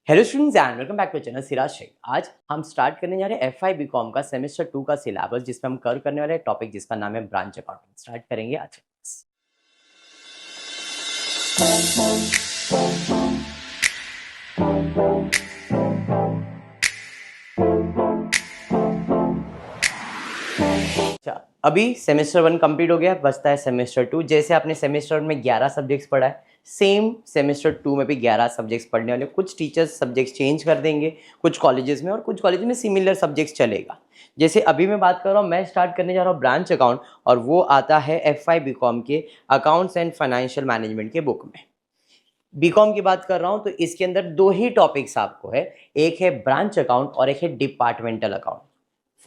Hello students and welcome back to channel Siraj Shaikh. आज हम start करने जा रहे हैं एफआई बीकॉम का सेमेस्टर 2 का सिलेबस, जिसमें हम कवर करने वाले टॉपिक जिसका नाम है ब्रांच अकाउंटिंग। स्टार्ट करेंगे आज। अच्छा, अभी सेमेस्टर 1 कंप्लीट हो गया, बचता है सेमेस्टर 2। जैसे आपने सेमेस्टर में 11 सब्जेक्ट्स पढ़ा है, सेम सेमेस्टर 2 में भी 11 सब्जेक्ट्स पढ़ने वाले। कुछ टीचर्स सब्जेक्ट्स चेंज कर देंगे कुछ कॉलेजेस में, और कुछ कॉलेज में सिमिलर सब्जेक्ट्स चलेगा। जैसे अभी मैं बात कर रहा हूँ, मैं स्टार्ट करने जा रहा हूँ ब्रांच अकाउंट, और वो आता है एफआई बीकॉम के अकाउंट्स एंड फाइनेंशियल मैनेजमेंट के बुक में। बीकॉम की बात कर रहा हूँ तो इसके अंदर दो ही टॉपिक्स आपको है, एक है ब्रांच अकाउंट और एक है departmental account.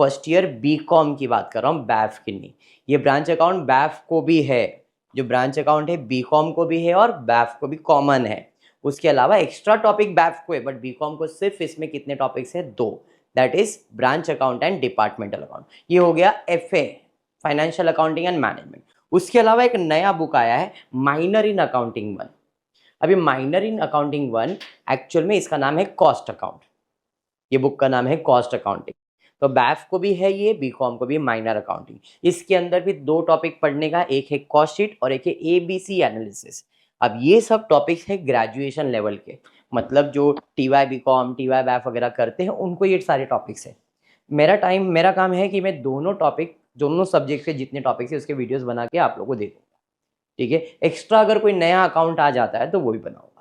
First year BCom की बात कर रहा हूँ, बैफ की नहीं। ये ब्रांच अकाउंट बैफ को भी है, जो ब्रांच अकाउंट है बीकॉम को भी है और बैफ को भी कॉमन है। उसके अलावा एक्स्ट्रा टॉपिक बैफ को है, बट बीकॉम को सिर्फ इसमें कितने टॉपिक्स है? दो, that is branch account and departmental account. ये हो गया FA, financial accounting and management. उसके अलावा एक नया बुक आया है, माइनर इन अकाउंटिंग 1। अभी माइनर इन अकाउंटिंग 1 एक्चुअल में इसका नाम है कॉस्ट अकाउंट। ये बुक का नाम है कॉस्ट अकाउंटिंग। तो बैफ को भी है ये, बीकॉम को भी माइनर अकाउंटिंग। इसके अंदर भी दो टॉपिक पढ़ने का, एक है कॉस्ट शीट और एक है एबीसी एनालिसिस। अब ये सब टॉपिक्स है ग्रेजुएशन लेवल के, मतलब जो टीवाई बीकॉम टीवाई बैफ वगैरह करते हैं उनको ये सारे टॉपिक्स है। मेरा काम है कि मैं दोनों सब्जेक्ट के जितने टॉपिक्स है उसके वीडियोस बना के आप लोगों को दे दूंगा। ठीक है, एक्स्ट्रा अगर कोई नया अकाउंट आ जाता है तो वो भी बनाऊंगा।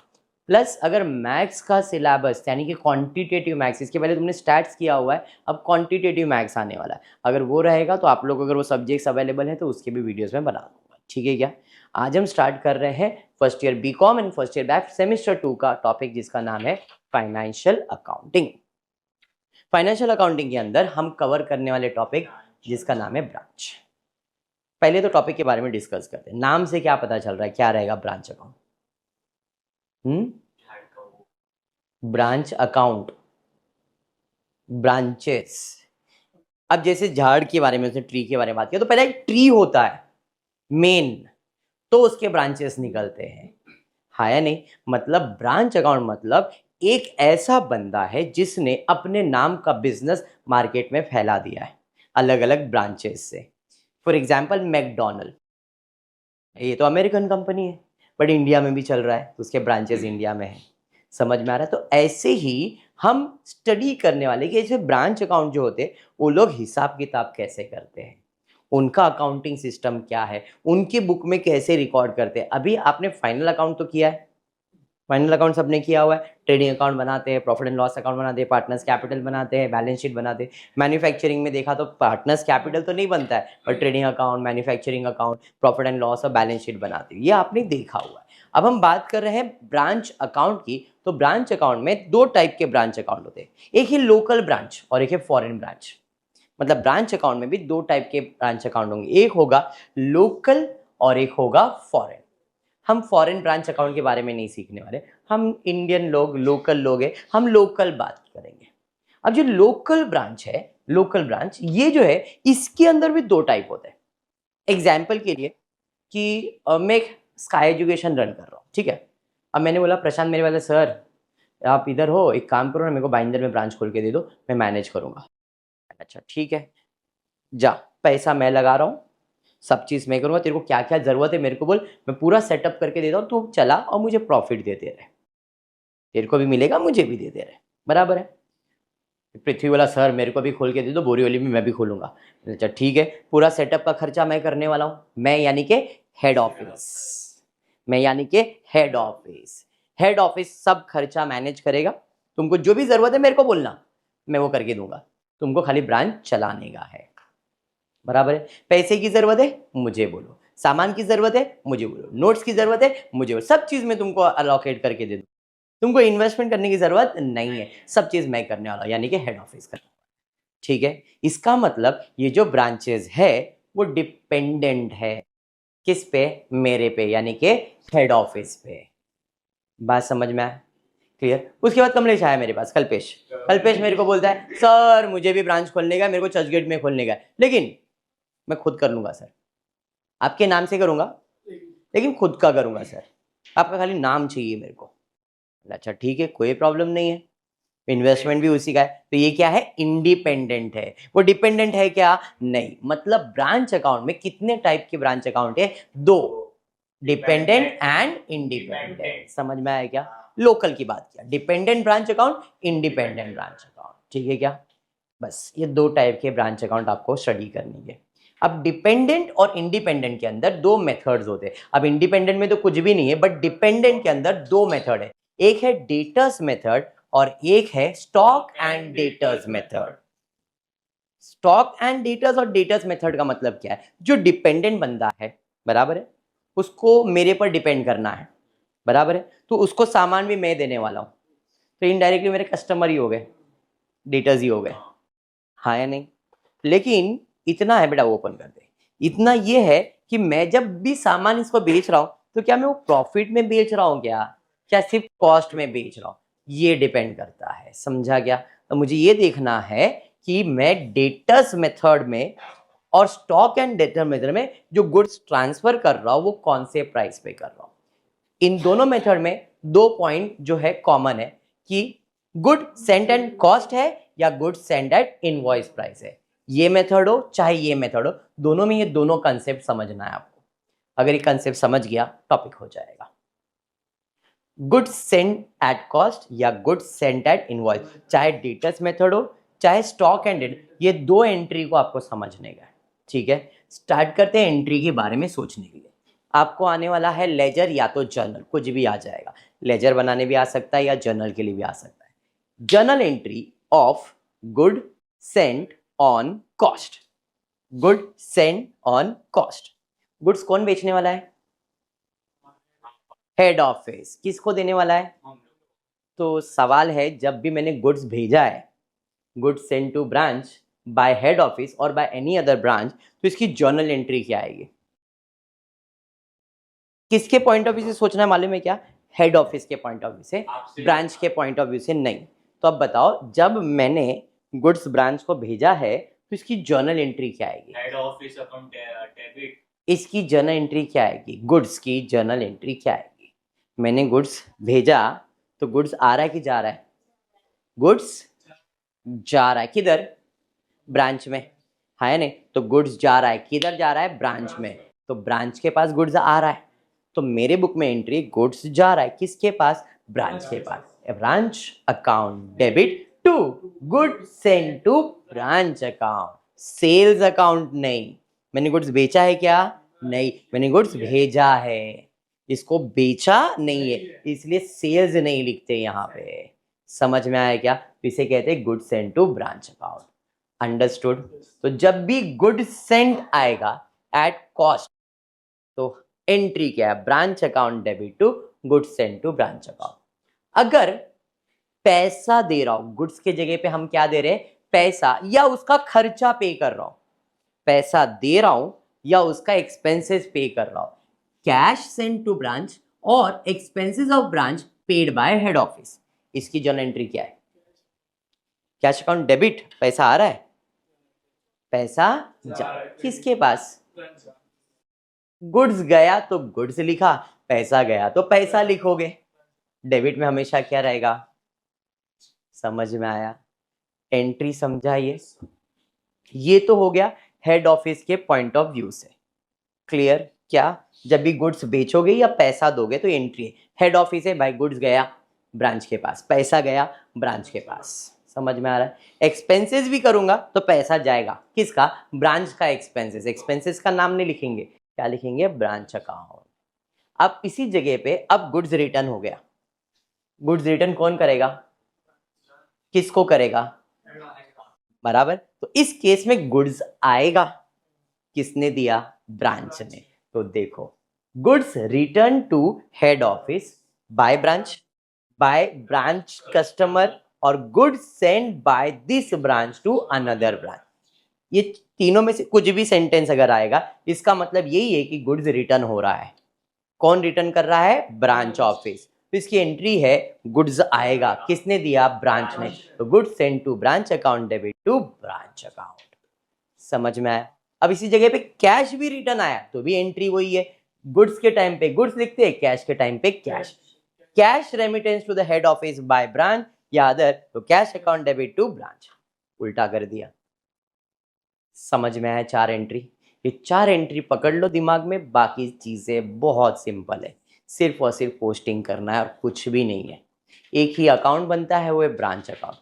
प्लस अगर मैथ्स का सिलेबस यानी कि क्वांटिटेटिव मैथ्स, इसके पहले तुमने स्टैट्स किया हुआ है, अब क्वांटिटेटिव मैथ्स आने वाला है, अगर वो रहेगा तो आप लोग अगर वो सब्जेक्ट्स अवेलेबल हैं तो उसके भी वीडियोस में बना दूंगा। ठीक है क्या? आज हम स्टार्ट कर रहे हैं first year BCom and first year BAF semester 2 का टॉपिक जिसका नाम है फाइनेंशियल अकाउंटिंग। फाइनेंशियल अकाउंटिंग के अंदर हम कवर करने वाले टॉपिक जिसका नाम है ब्रांच। पहले तो टॉपिक के बारे में डिस्कस करते हैं। नाम से क्या पता चल रहा है क्या रहेगा branch account? Branch account, branches. अब जैसे झाड़ के बारे में, उसने ट्री के बारे में बात किया, तो पहले एक ट्री होता है मेन, तो उसके ब्रांचेस निकलते हैं। हाँ या नहीं? मतलब ब्रांच अकाउंट मतलब एक ऐसा बंदा है जिसने अपने नाम का बिजनेस मार्केट में फैला दिया है अलग अलग ब्रांचेस से। फॉर एग्जाम्पल मैकडोनल्ड, ये तो अमेरिकन कंपनी है बट इंडिया में भी चल रहा है, तो उसके ब्रांचेस इंडिया में है। समझ में आ रहा है? तो ऐसे ही हम स्टडी करने वाले कि ऐसे ब्रांच अकाउंट जो होते हैं वो लोग हिसाब किताब कैसे करते हैं, उनका अकाउंटिंग सिस्टम क्या है, उनकी बुक में कैसे रिकॉर्ड करते हैं। अभी आपने फाइनल अकाउंट तो किया है, फाइनल अकाउंट सबने किया हुआ है। ट्रेडिंग अकाउंट बनाते हैं, प्रॉफिट एंड लॉस अकाउंट बनाते हैं, पार्टनर्स कैपिटल बनाते हैं, बैलेंस शीट बनाते हैं। मैन्युफैक्चरिंग में देखा तो पार्टनर्स कैपिटल तो नहीं बनता है, पर trading account, manufacturing account, profit and loss और बैलेंस शीट बनाते हैं। ये आपने देखा हुआ है। अब हम बात कर रहे हैं ब्रांच अकाउंट की। तो ब्रांच अकाउंट में दो टाइप के ब्रांच अकाउंट होते हैं, एक है लोकल ब्रांच और एक है फॉरेन ब्रांच। मतलब ब्रांच अकाउंट में भी दो टाइप के ब्रांच अकाउंट होंगे, एक होगा लोकल और एक होगा फॉरेन। हम फॉरेन ब्रांच अकाउंट के बारे में नहीं सीखने वाले, हम इंडियन लोग, लोकल लोग हैं, हम लोकल बात करेंगे। अब जो लोकल ब्रांच है, लोकल ब्रांच ये जो है, इसके अंदर भी दो टाइप होते हैं। एग्जाम्पल के लिए कि मैं एक स्काई एजुकेशन रन कर रहा हूँ, ठीक है। अब मैंने बोला प्रशांत मेरे वाले सर, आप इधर हो, एक काम करो ना, मेरे को बाइंदर में ब्रांच खोल के दे दो, मैं मैनेज करूंगा। अच्छा ठीक है, जा, पैसा मैं लगा रहा हूँ, सब चीज़ मैं करूँगा, तेरे को क्या क्या ज़रूरत है मेरे को बोल, मैं पूरा सेटअप करके देता हूँ, तू चला और मुझे प्रॉफिट देते रहे, तेरे को भी मिलेगा मुझे भी देते रहे, बराबर है। पृथ्वी वाला सर मेरे को भी खोल के दे दो, बोरीवली में मैं भी खोलूंगा। अच्छा ठीक है, पूरा सेटअप का खर्चा मैं करने वाला हूँ, मैं यानी कि हेड ऑफिस, मैं यानी कि हेड ऑफिस। हेड ऑफिस सब खर्चा मैनेज करेगा, तुमको जो भी ज़रूरत है मेरे को बोलना, मैं वो करके दूंगा, तुमको खाली ब्रांच चलाने का है, बराबर है। पैसे की जरूरत है मुझे बोलो, सामान की जरूरत है मुझे बोलो, नोट्स की जरूरत है मुझे बोलो, सब चीज मैं तुमको अलोकेट करके दे दूँ। तुमको इन्वेस्टमेंट करने की जरूरत नहीं है, सब चीज मैं करने वाला हूं, यानी कि हेड ऑफिस का। ठीक है, इसका मतलब ये जो ब्रांचेस है वो डिपेंडेंट है किस पे? मेरे पे, यानी कि हेड ऑफिस पे। बात समझ में आया? क्लियर? उसके बाद कमलेश आया मेरे पास, कल्पेश। कल्पेश मेरे को बोलता है सर मुझे भी ब्रांच खोलने का है, मेरे को चर्चगेट में खोलने का है, लेकिन मैं खुद कर लूंगा सर, आपके नाम से करूंगा लेकिन खुद का करूंगा सर, आपका खाली नाम चाहिए मेरे को। अच्छा ठीक है, कोई प्रॉब्लम नहीं है, इन्वेस्टमेंट भी उसी का है। तो ये क्या है, इंडिपेंडेंट है। वो डिपेंडेंट है क्या, नहीं। मतलब ब्रांच अकाउंट में कितने टाइप के ब्रांच अकाउंट है, दो, डिपेंडेंट एंड इंडिपेंडेंट। समझ में आया क्या, लोकल की बात किया, dependent branch account, independent branch account, ठीक है क्या। बस ये दो टाइप के ब्रांच अकाउंट आपको स्टडी करनी है। अब डिपेंडेंट और इंडिपेंडेंट के अंदर दो मेथड्स होते हैं। अब इंडिपेंडेंट में तो कुछ भी नहीं है, बट डिपेंडेंट के अंदर दो मेथड है, एक है डेटर्स मेथड और एक है stock and debtors method. Stock and debtors और डेटर्स मेथड का मतलब क्या है, जो डिपेंडेंट बंदा है, बराबर है, उसको मेरे पर डिपेंड करना है, बराबर है, तो उसको सामान भी मैं देने वाला हूं, तो इनडायरेक्टली मेरे कस्टमर ही हो गए, डेटर्स ही हो गए, हाँ या नहीं। लेकिन इतना है बेटा, ओपन कर दे, इतना ये है कि मैं जब भी सामान इसको बेच रहा हूं, तो क्या मैं वो प्रॉफिट में बेच रहा हूं क्या सिर्फ कॉस्ट में बेच रहा हूं, ये डिपेंड करता है, समझा क्या। तो मुझे ये देखना है कि मैं डेटर्स मेथड में और स्टॉक एंड डेटर मेथड में जो गुड्स ट्रांसफर कर रहा हूं वो कौन से प्राइस पे कर रहा हूं। इन दोनों मेथड में दो पॉइंट जो है कॉमन है कि गुड सेंट एंड कॉस्ट है या good sent at invoice price है। ये मेथड हो चाहे ये मेथड हो, दोनों में ये दोनों कंसेप्ट समझना है आपको। अगर ये कंसेप्ट समझ गया टॉपिक हो जाएगा। गुड सेंट एट कॉस्ट या गुड सेंट एट इनवॉइस, चाहे डेटर्स मेथड हो चाहे स्टॉक एंड डेट, ये दो एंट्री को आपको समझने का है, ठीक है। स्टार्ट करते हैं एंट्री के बारे में सोचने के लिए। आपको आने वाला है लेजर या तो जर्नल, कुछ भी आ जाएगा, लेजर बनाने भी आ सकता है या जर्नल के लिए भी आ सकता है। Journal entry of good Saint on cost, good Saint on cost. Goods कौन बेचने वाला है, हेड ऑफिस, किसको देने वाला है। तो सवाल है, जब भी मैंने गुड्स भेजा है, goods sent to branch by head office और बाय एनी अदर ब्रांच, तो इसकी जर्नल एंट्री क्या आएगी। किसके पॉइंट ऑफ व्यू से सोचना है मालूम है क्या, हेड ऑफिस के पॉइंट ऑफ व्यू से, ब्रांच के पॉइंट ऑफ व्यू से नहीं। तो अब बताओ, जब मैंने गुड्स ब्रांच को भेजा है तो इसकी जर्नल एंट्री क्या आएगी, हेड ऑफिस अकाउंट डेबिट। इसकी जर्नल एंट्री क्या आएगी, गुड्स की जर्नल एंट्री क्या आएगी। मैंने गुड्स भेजा तो गुड्स आ रहा है कि जा रहा है, गुड्स जा रहा है किधर, ब्रांच में, है नहीं। तो गुड्स जा रहा है किधर, जा रहा है ब्रांच में, तो ब्रांच के पास गुड्स आ रहा है, तो मेरे बुक में एंट्री गुड्स जा रहा है किसके पास, ब्रांच के पास। Branch account debit to good send to branch account, sales account नहीं। मैंने गुड्स बेचा है क्या, नहीं, मैंने गुड्स भेजा है, इसको बेचा नहीं है, इसलिए सेल्स नहीं लिखते यहाँ पे। समझ में आया क्या, इसे कहते हैं good send to branch account. Understood. तो जब भी गुड सेंट आएगा एट कॉस्ट, तो एंट्री क्या है, branch account debit to good sent to branch account. अगर पैसा दे रहा हूं, गुड्स के जगह पे हम क्या दे रहे हैं, पैसा, या उसका खर्चा पे कर रहा हूं, पैसा दे रहा हूं या उसका एक्सपेंसेस पे कर रहा हूं, कैश सेंट टू ब्रांच और expenses of branch paid by head office, इसकी जर्नल एंट्री क्या है, कैश अकाउंट डेबिट, पैसा आ रहा है, पैसा जा किसके पास, गुड्स गया तो गुड्स लिखा, पैसा गया तो पैसा लिखोगे। डेबिट में हमेशा क्या रहेगा, समझ में आया, एंट्री समझा ये तो हो गया हेड ऑफिस के पॉइंट ऑफ व्यू से। क्लियर क्या, जब भी गुड्स बेचोगे या पैसा दोगे तो एंट्री हेड ऑफिस है, भाई गुड्स गया ब्रांच के पास, पैसा गया ब्रांच के पास, समझ में आ रहा है। एक्सपेंसेस भी करूंगा तो पैसा जाएगा किसका, ब्रांच का एक्सपेंसेस, एक्सपेंसेस का नाम नहीं लिखेंगे, क्या लिखेंगे, ब्रांच अकाउंट। अब इसी जगह पे अब गुड्स रिटर्न हो गया, गुड्स रिटर्न कौन करेगा, किसको करेगा, बराबर। तो इस केस में गुड्स आएगा, किसने दिया, ब्रांच ने। तो देखो, goods return to head office by branch customer, और goods sent by this branch to another branch. ये तीनों में से कुछ भी सेंटेंस अगर आएगा, इसका मतलब यही है कि गुड्स रिटर्न हो रहा है। कौन रिटर्न कर रहा है, ब्रांच ऑफिस। तो इसकी एंट्री है गुड्स आएगा, किसने दिया, ब्रांच ने, तो goods send to branch account debit to branch account. समझ में आया। अब इसी जगह पे कैश भी रिटर्न आया तो भी एंट्री वही है, गुड्स के टाइम पे गुड्स लिखते हैं, कैश के टाइम पे cash. Cash remittance to the head office by branch या अदर तो cash account debit to branch. उल्टा कर दिया। समझ में आया 4 एंट्री? ये 4 एंट्री पकड़ लो दिमाग में, बाकी चीजें बहुत सिंपल है, सिर्फ और सिर्फ पोस्टिंग करना है और कुछ भी नहीं है। एक ही अकाउंट बनता है, वो है ब्रांच अकाउंट,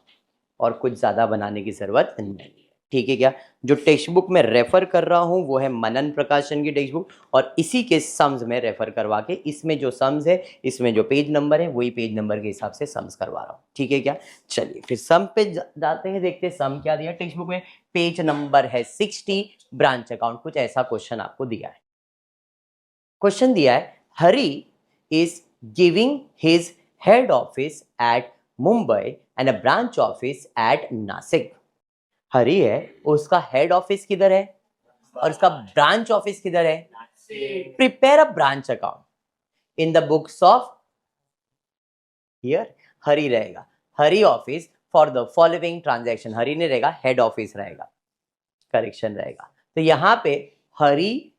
और कुछ ज़्यादा बनाने की ज़रूरत नहीं है। ठीक है क्या? जो टेक्स्ट बुक में रेफ़र कर रहा हूँ वो है मनन प्रकाशन की टेक्स्ट बुक, और इसी के सम्स में रेफ़र करवा के इसमें जो सम्स है, इसमें जो पेज नंबर है, वही पेज नंबर के हिसाब से सम्स करवा रहा हूँ। ठीक है क्या? चलिए फिर सम पे जाते हैं, देखते हैं सम क्या दिया टेक्स्ट बुक में। पेज नंबर है 60, ब्रांच अकाउंट। कुछ ऐसा क्वेश्चन आपको दिया है। क्वेश्चन दिया है, Hari is giving his head office at Mumbai and a branch office at Nashik. Hari है, उसका हेड ऑफिस किधर है और उसका ब्रांच ऑफिस किधर है? Prepare a branch account in the books of, here Hari रहेगा Hari office for the following transaction. Hari नहीं रहेगा, हेड ऑफिस रहेगा, करेक्शन रहेगा। तो यहाँ पे हरी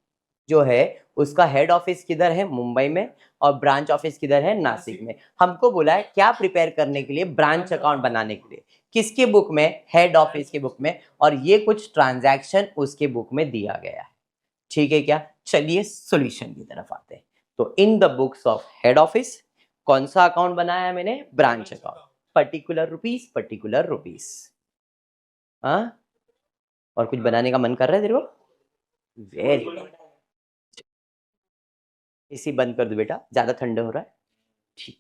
जो है उसका हेड ऑफिस किधर है? मुंबई में, और ब्रांच ऑफिस किधर है? नासिक में। हमको बोला है क्या प्रिपेयर करने के लिए? ब्रांच अकाउंट बनाने के लिए। किसके बुक में? हेड ऑफिस के बुक में, और ये कुछ ट्रांजैक्शन उसके बुक में दिया गया है। ठीक है क्या? चलिए सॉल्यूशन की तरफ आते हैं। तो इन the books of head office कौन सा अकाउंट बनाया है मैंने? Branch account, particular rupees, particular rupees. हाँ, और कुछ बनाने का मन कर रहा है तेरे को? Very good. एसी बंद कर दो बेटा, ज्यादा ठंडा हो रहा है। ठीक,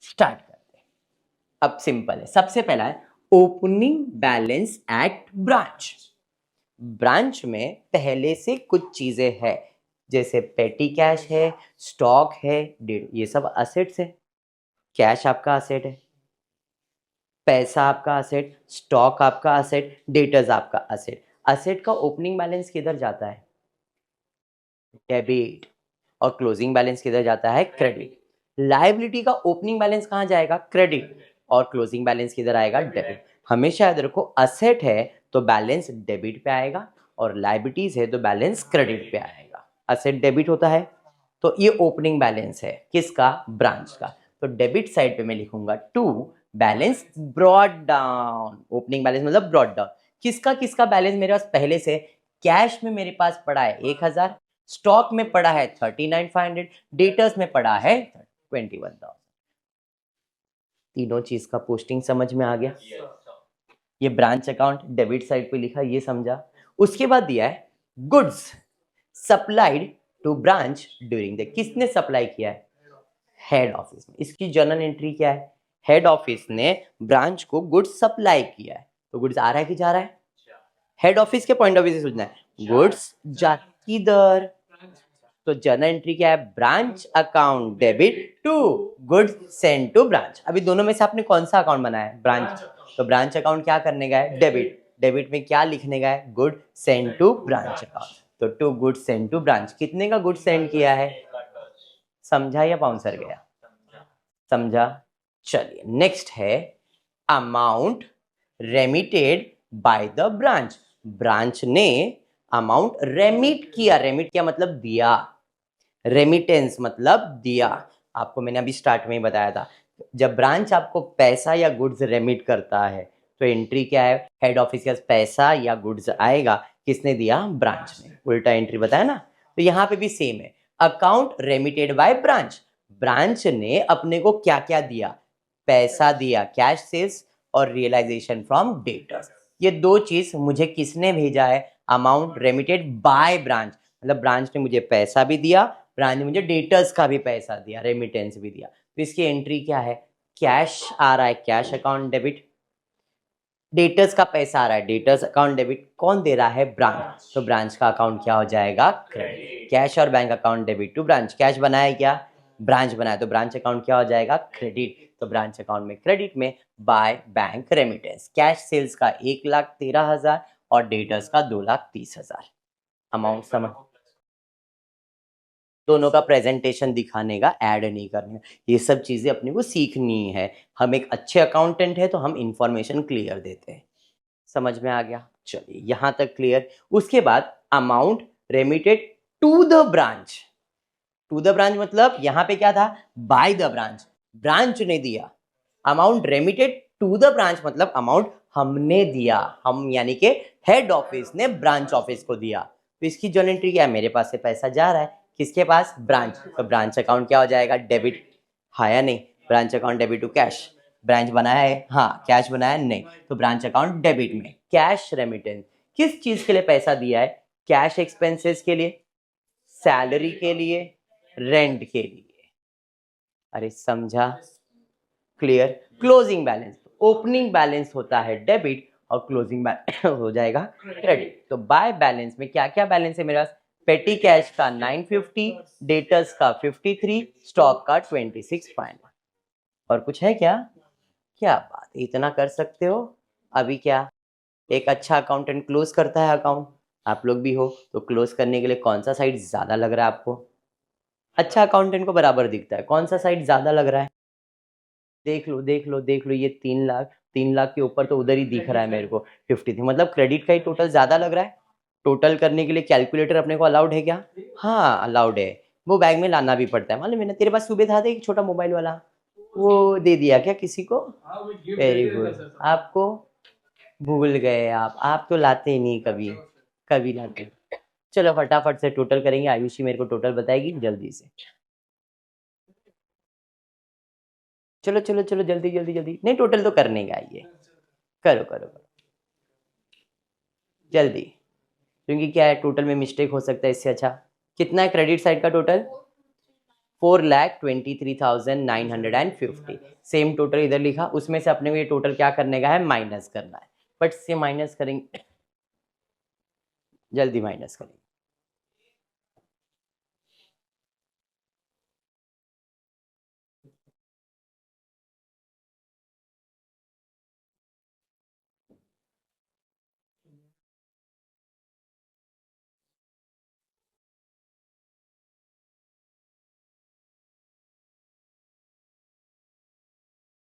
स्टार्ट करते हैं। अब सिंपल है, सबसे पहला है opening balance at branch. Branch में पहले से कुछ चीजें है, जैसे पेटी कैश है, स्टॉक है, ये सब असेट्स है। कैश आपका असेट है, पैसा आपका असेट, स्टॉक आपका असेट, डेटर्स आपका असेट। असेट का ओपनिंग बैलेंस किधर जाता है? डेबिट। और क्लोजिंग बैलेंस किधर जाता है? क्रेडिट। लायबिलिटी का ओपनिंग बैलेंस कहाँ जाएगा? क्रेडिट। और क्लोजिंग बैलेंस किधर आएगा? डेबिट। हमेशा याद रखो, असेट है तो बैलेंस डेबिट पे आएगा, और लायबिलिटीज है तो बैलेंस क्रेडिट पे आएगा। असेट डेबिट होता है, तो ये ओपनिंग बैलेंस है किसका? ब्रांच का। तो डेबिट साइड पे मैं लिखूंगा to balance brought down. Opening balance मतलब ब्रॉट डाउन। किसका किसका बैलेंस मेरे पास पहले से? कैश में मेरे पास पड़ा है 1000, स्टॉक में पड़ा है 39,500, डेटर्स में पड़ा है 21,000। तीनों चीज का पोस्टिंग समझ में आ गया? ये ब्रांच अकाउंट डेबिट साइड पे लिखा, ये समझा। उसके बाद दिया है goods supplied to branch during the. किसने सप्लाई किया है? हेड ऑफिस में। इसकी जर्नल एंट्री क्या है? हेड ऑफिस ने ब्रांच को गुड्स सप्लाई किया है। तो गुड्स आ रहा है कि जा रहा है? हेड ऑफिस के पॉइंट ऑफ व्यू से सोचना है, गुड्स जा किधर? तो जर्नल एंट्री क्या है? Branch account debit to goods send to branch. अभी दोनों में से आपने कौन सा अकाउंट बनाया है? ब्रांच। तो ब्रांच अकाउंट क्या करने का है? डेबिट। डेबिट में क्या लिखने का है? Good send to branch account. तो to good send to branch. कितने का गुड सेंड किया है? समझा या बाउंसर गया? समझा। चलिए नेक्स्ट है amount remitted by the branch. Branch ने अमाउंट रेमिट किया। रेमिट किया मतलब दिया, रेमिटेंस मतलब दिया। आपको मैंने अभी स्टार्ट में ही बताया था, जब ब्रांच आपको पैसा या गुड्स रेमिट करता है तो एंट्री क्या है? हेड ऑफिस के पास पैसा या गुड्स आएगा, किसने दिया? ब्रांच ने। उल्टा एंट्री बताया ना। तो यहाँ पे भी सेम है, account remitted by branch. Branch ने अपने को क्या क्या दिया? पैसा दिया, कैश सेल्स, और रियलाइजेशन फ्रॉम डेटर्स। ये दो चीज मुझे किसने भेजा है? अमाउंट रेमिटेड बाय ब्रांच, मतलब ब्रांच ने मुझे पैसा भी दिया, ब्रांच ने मुझे डेटर्स का भी पैसा दिया, रेमिटेंस भी दिया। तो इसकी एंट्री क्या है? कैश आ रहा है, कैश अकाउंट डेबिट। डेटर्स का पैसा आ रहा है, डेटर्स अकाउंट डेबिट। कौन दे रहा है? ब्रांच। तो ब्रांच का अकाउंट क्या हो जाएगा? क्रेडिट। कैश और bank account debit to branch. Cash बनाया क्या? ब्रांच बनाया, तो ब्रांच अकाउंट क्या हो जाएगा? क्रेडिट। तो ब्रांच अकाउंट में क्रेडिट में by bank remittance. Cash sales का 1,13,000 और डेटर्स का 2,30,000। अमाउंट समझ, दोनों का प्रेजेंटेशन दिखाने का, ऐड नहीं करने का, ये सब चीजें अपने को सीखनी है। हम एक अच्छे अकाउंटेंट है तो हम इंफॉर्मेशन क्लियर देते हैं। समझ में आ गया? चलिए यहां तक क्लियर। उसके बाद amount remitted to the branch. To the branch मतलब यहां पे क्या था? By the branch. ब्रांच ने दिया, amount remitted to the branch मतलब अमाउंट हमने दिया, हम यानी कि हेड ऑफिस ने ब्रांच ऑफिस को दिया। तो इसकी जर्नल एंट्री क्या है, मेरे पास से पैसा जा रहा है किसके पास, ब्रांच, तो ब्रांच अकाउंट क्या हो जाएगा, डेबिट, हाँ या नहीं, branch account debit to cash, branch बनाया है, हाँ, कैश बनाया है, नहीं, तो ब्रांच अकाउंट डेबिट में कैश रेमिटेंस, किस चीज के लिए पैसा दिया है, कैश एक्सपेंसेस के लिए, सैलरी के लिए, रेंट के लिए, अरे समझा, clear. Closing balance, opening balance होता है डेबिट और क्लोजिंग बैलेंस हो जाएगा क्रेडिट। तो बाय बैलेंस में क्या क्या बैलेंस है मेरे पास, पेटी कैश का 950, डेटर्स का 53, स्टॉक का 26 फाइनल। और कुछ है क्या, क्या बात, इतना कर सकते हो। अभी क्या एक अच्छा अकाउंटेंट क्लोज करता है अकाउंट, आप लोग भी हो, तो क्लोज करने के लिए कौन सा साइड ज्यादा लग रहा है आपको, अच्छा अकाउंटेंट को बराबर दिखता है, कौन सा साइड ज्यादा लग रहा है, देख लो देख लो देख लो, ये 3 लाख, 3 लाख के ऊपर तो उधर ही दिख रहा है मेरे को 53, मतलब क्रेडिट का ही टोटल ज्यादा लग रहा है। टोटल करने के लिए कैलकुलेटर अपने को अलाउड है क्या, हाँ अलाउड है, वो बैग में लाना भी पड़ता है, मालूम है ना, तेरे पास सुबह था एक छोटा मोबाइल वाला, वो दे दिया क्या किसी को, वेरी गुड, आपको भूल गए आप तो लाते ही नहीं कभी, कभी लाते। चलो फटाफट से टोटल करेंगे, आयुषी मेरे को टोटल बताएगी जल्दी से, चलो चलो चलो जल्दी जल्दी जल्दी, नहीं टोटल तो करने का ये, करो करो करो जल्दी, क्योंकि क्या है टोटल में मिस्टेक हो सकता है, इससे अच्छा कितना है क्रेडिट साइड का टोटल, 4,23,950, सेम टोटल इधर लिखा, उसमें से अपने को ये टोटल क्या करने का है, माइनस करना है, बट से माइनस करेंगे, जल्दी माइनस करेंगे,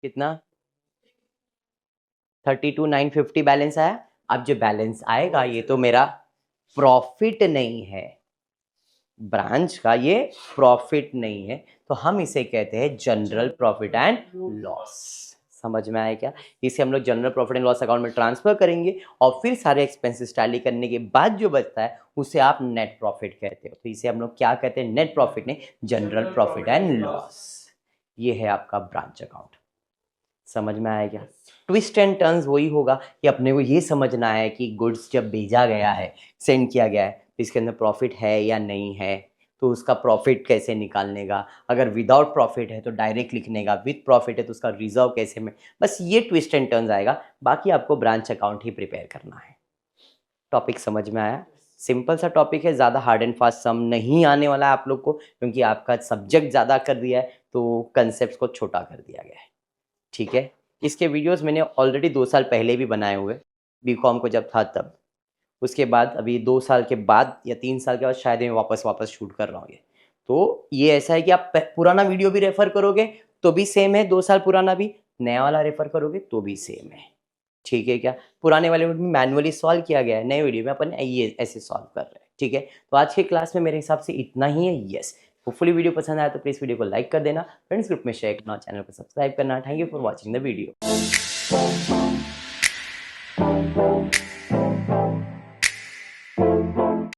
कितना 32,950 बैलेंस आया। अब जो बैलेंस आएगा ये तो मेरा प्रॉफिट नहीं है, ब्रांच का ये प्रॉफिट नहीं है, तो हम इसे कहते हैं जनरल प्रॉफिट एंड लॉस। समझ में आया क्या, इसे हम लोग general profit and loss account में ट्रांसफर करेंगे और फिर सारे एक्सपेंसेस टैली करने के बाद जो बचता है उसे आप नेट प्रॉफिट कहते हो, तो इसे हम लोग क्या कहते हैं, नेट प्रॉफिट नहीं, जनरल प्रॉफिट एंड लॉस। ये है आपका ब्रांच अकाउंट, समझ में आया क्या। ट्विस्ट एंड टर्न्स वही होगा कि अपने को ये समझना है कि गुड्स जब भेजा गया है, सेंड किया गया है, तो इसके अंदर प्रॉफिट है या नहीं है, तो उसका प्रॉफिट कैसे निकालने का, अगर विदाउट प्रॉफिट है तो डायरेक्ट लिखने का, विद प्रॉफिट है तो उसका रिजर्व कैसे में, बस ये ट्विस्ट एंड टर्न्स आएगा, बाकी आपको ब्रांच अकाउंट ही प्रिपेयर करना है। टॉपिक समझ में आया, सिंपल सा टॉपिक है, ज़्यादा हार्ड एंड फास्ट सम नहीं आने वाला है आप लोग को, क्योंकि आपका सब्जेक्ट ज़्यादा कर दिया है तो कंसेप्ट को छोटा कर दिया गया है, ठीक है। इसके वीडियोस मैंने ऑलरेडी 2 साल पहले भी बनाए हुए, बीकॉम को जब था तब, उसके बाद अभी 2 साल के बाद या 3 साल के बाद शायद मैं वापस शूट कर रहा हूँ ये, तो ये ऐसा है कि आप पुराना वीडियो भी रेफर करोगे तो भी सेम है, 2 साल पुराना भी, नया वाला रेफर करोगे तो भी सेम है, ठीक है क्या। पुराने वाले में मैनुअली सॉल्व किया गया है, नए वीडियो में अपन ये ऐसे सॉल्व कर रहे हैं, ठीक है। तो आज के क्लास में मेरे हिसाब से इतना ही है, यस। होपफुली वीडियो पसंद आया तो प्लीज़ वीडियो को लाइक कर देना, फ्रेंड्स ग्रुप में शेयर करना, चैनल को सब्सक्राइब करना। Thank you for watching the video.